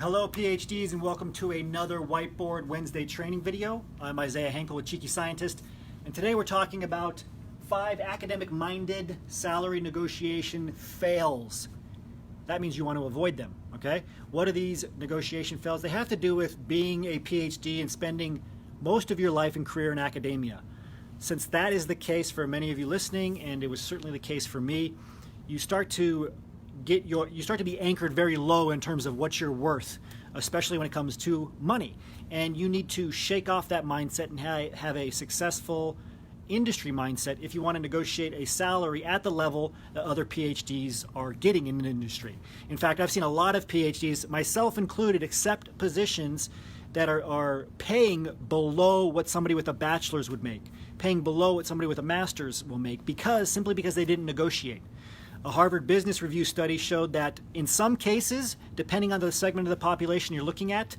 Hello PhDs and welcome to another Whiteboard Wednesday training video. I'm Isaiah Henkel with Cheeky Scientist, and today we're talking about 5 academic-minded salary negotiation fails. That means you want to avoid them, okay? What are these negotiation fails? They have to do with being a PhD and spending most of your life and career in academia. Since that is the case for many of you listening, and it was certainly the case for me, you start to be anchored very low in terms of what you're worth, especially when it comes to money. And you need to shake off that mindset and have a successful industry mindset if you want to negotiate a salary at the level that other PhDs are getting in an industry. In fact, I've seen a lot of PhDs, myself included, accept positions that are paying below what somebody with a bachelor's would make, paying below what somebody with a master's will make, simply because they didn't negotiate. A Harvard Business Review study showed that in some cases, depending on the segment of the population you're looking at,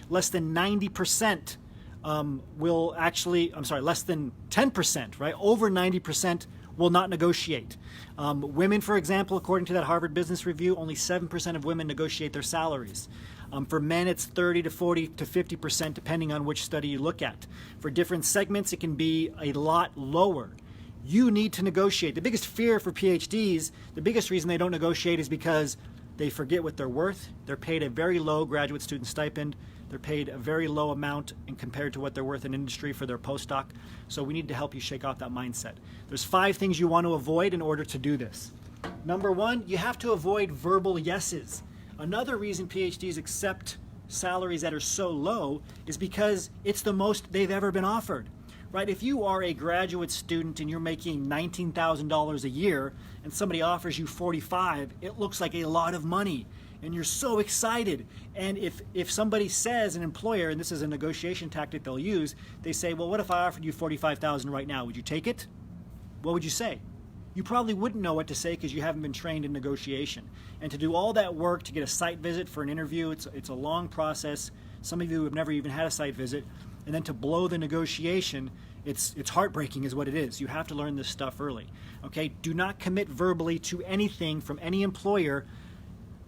less than 90% less than 10%, right? Over 90% will not negotiate. Women, for example, according to that Harvard Business Review, only 7% of women negotiate their salaries. For men, it's 30 to 40 to 50%, depending on which study you look at. For different segments, it can be a lot lower. You need to negotiate. The biggest fear for PhDs, the biggest reason they don't negotiate is because they forget what they're worth. They're paid a very low graduate student stipend. They're paid a very low amount compared to what they're worth in industry for their postdoc. So we need to help you shake off that mindset. There's 5 things you want to avoid in order to do this. Number 1, you have to avoid verbal yeses. Another reason PhDs accept salaries that are so low is because it's the most they've ever been offered. Right? If you are a graduate student and you're making $19,000 a year and somebody offers you $45,000, it looks like a lot of money and you're so excited. And if somebody says, an employer, and this is a negotiation tactic they'll use, they say, well, what if I offered you $45,000 right now? Would you take it? What would you say? You probably wouldn't know what to say because you haven't been trained in negotiation. And to do all that work to get a site visit for an interview, it's a long process. Some of you have never even had a site visit. And then to blow the negotiation, it's heartbreaking is what it is. You have to learn this stuff early. Okay? Do not commit verbally to anything from any employer.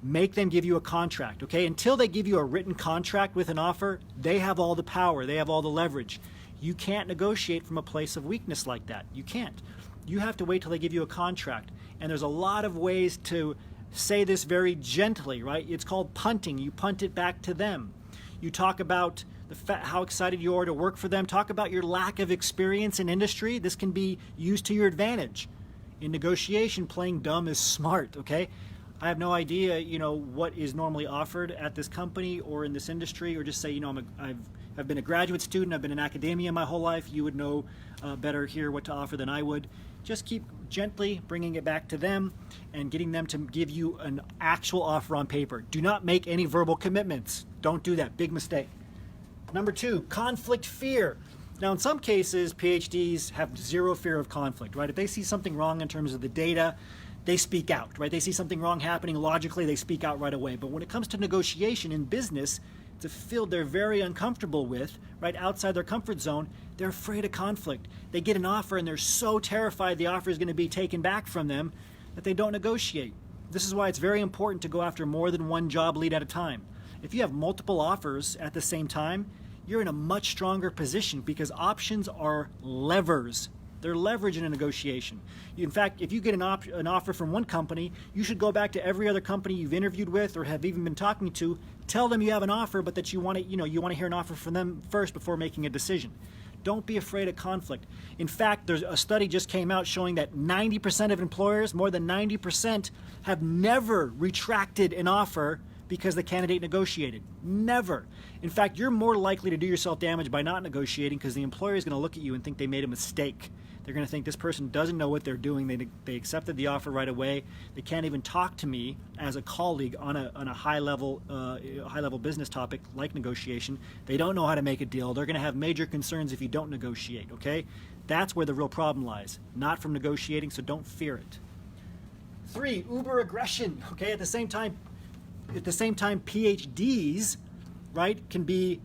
Make them give you a contract. Okay? Until they give you a written contract with an offer, they have all the power. They have all the leverage. You can't negotiate from a place of weakness like that. You can't. You have to wait till they give you a contract. And there's a lot of ways to say this very gently, right? It's called punting. You punt it back to them. You talk about how excited you are to work for them. Talk about your lack of experience in industry. This can be used to your advantage. In negotiation, playing dumb is smart, okay? I have no idea, what is normally offered at this company or in this industry, or just say, I've been a graduate student, I've been in academia my whole life. You would know better here what to offer than I would. Just keep gently bringing it back to them and getting them to give you an actual offer on paper. Do not make any verbal commitments. Don't do that. Big mistake. Number 2, conflict fear. Now, in some cases, PhDs have zero fear of conflict, right? If they see something wrong in terms of the data, they speak out, right? They see something wrong happening logically, they speak out right away. But when it comes to negotiation in business, it's a field they're very uncomfortable with, right? Outside their comfort zone, they're afraid of conflict. They get an offer and they're so terrified the offer is going to be taken back from them that they don't negotiate. This is why it's very important to go after more than one job lead at a time. If you have multiple offers at the same time, you're in a much stronger position because options are levers. They're leverage in a negotiation. In fact, if you get an offer from one company, you should go back to every other company you've interviewed with or have even been talking to, tell them you have an offer, but that you want to hear an offer from them first before making a decision. Don't be afraid of conflict. In fact, there's a study just came out showing that 90% of employers, more than 90%, have never retracted an offer because the candidate negotiated. Never. In fact, you're more likely to do yourself damage by not negotiating because the employer is going to look at you and think they made a mistake. They're going to think this person doesn't know what they're doing. They accepted the offer right away. They can't even talk to me as a colleague on a high level business topic like negotiation. They don't know how to make a deal. They're going to have major concerns if you don't negotiate. Okay, that's where the real problem lies, not from negotiating. So don't fear it. 3, uber aggression. Okay, at the same time, PhDs, right, can be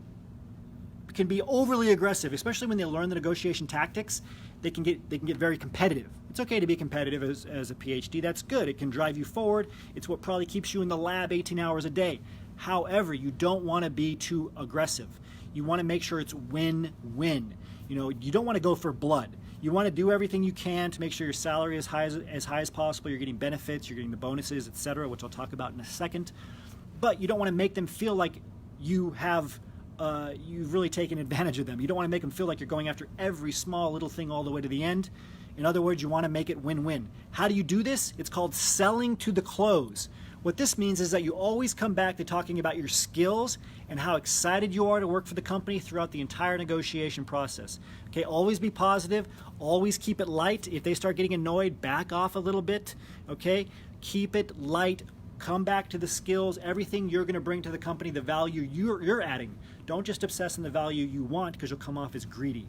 overly aggressive, especially when they learn the negotiation tactics. They can get very competitive. It's okay to be competitive as a PhD. That's good. It can drive you forward. It's what probably keeps you in the lab 18 hours a day. However, you don't want to be too aggressive. You want to make sure it's win-win. You don't want to go for blood. You want to do everything you can to make sure your salary is as high as possible. You're getting benefits, you're getting the bonuses, etc., which I'll talk about in a second. But you don't want to make them feel like you've really taken advantage of them. You don't want to make them feel like you're going after every small little thing all the way to the end. In other words, you want to make it win-win. How do you do this? It's called selling to the close. What this means is that you always come back to talking about your skills and how excited you are to work for the company throughout the entire negotiation process. Okay, always be positive, always keep it light. If they start getting annoyed, back off a little bit. Okay, keep it light, come back to the skills, everything you're going to bring to the company, the value you're adding. Don't just obsess on the value you want, because you'll come off as greedy.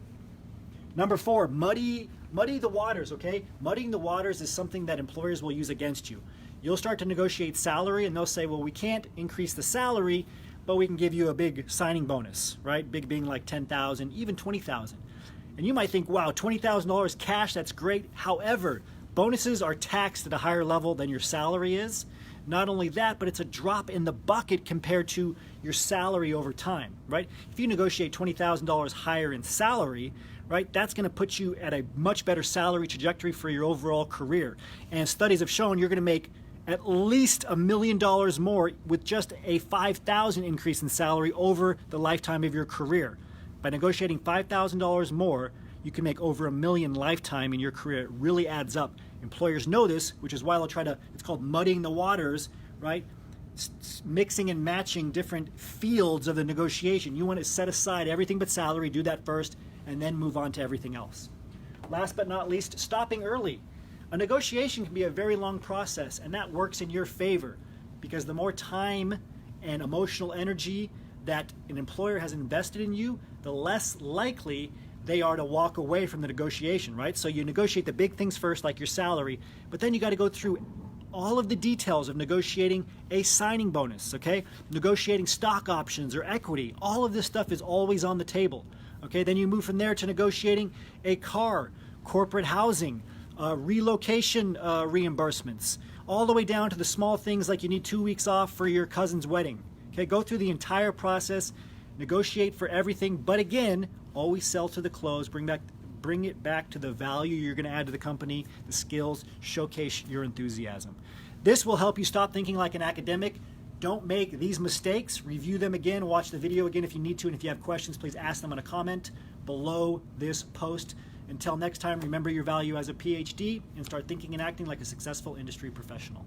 Number 4, muddy the waters, okay? Muddying the waters is something that employers will use against you. You'll start to negotiate salary and they'll say, well, we can't increase the salary, but we can give you a big signing bonus, right? Big being like $10,000, even $20,000. And you might think, wow, $20,000 cash, that's great. However, bonuses are taxed at a higher level than your salary is. Not only that, but it's a drop in the bucket compared to your salary over time, right? If you negotiate $20,000 higher in salary, right, that's going to put you at a much better salary trajectory for your overall career. And studies have shown you're going to make at least $1 million more with just a $5,000 increase in salary over the lifetime of your career. By negotiating $5,000 more, you can make over $1 million lifetime in your career. It really adds up. Employers know this, which is why they'll try to, it's called muddying the waters, right? Mixing and matching different fields of the negotiation. You want to set aside everything but salary, do that first, and then move on to everything else. Last but not least, stopping early. A negotiation can be a very long process, and that works in your favor, because the more time and emotional energy that an employer has invested in you, the less likely they are to walk away from the negotiation, right? So you negotiate the big things first, like your salary, but then you got to go through all of the details of negotiating a signing bonus, okay? Negotiating stock options or equity. All of this stuff is always on the table, okay? Then you move from there to negotiating a car, corporate housing, relocation reimbursements, all the way down to the small things like you need 2 weeks off for your cousin's wedding. Okay, go through the entire process, negotiate for everything, but again, always sell to the close, bring it back to the value you're going to add to the company, the skills, showcase your enthusiasm. This will help you stop thinking like an academic. Don't make these mistakes. Review them again, watch the video again if you need to, and if you have questions, please ask them in a comment below this post. Until next time, remember your value as a PhD and start thinking and acting like a successful industry professional.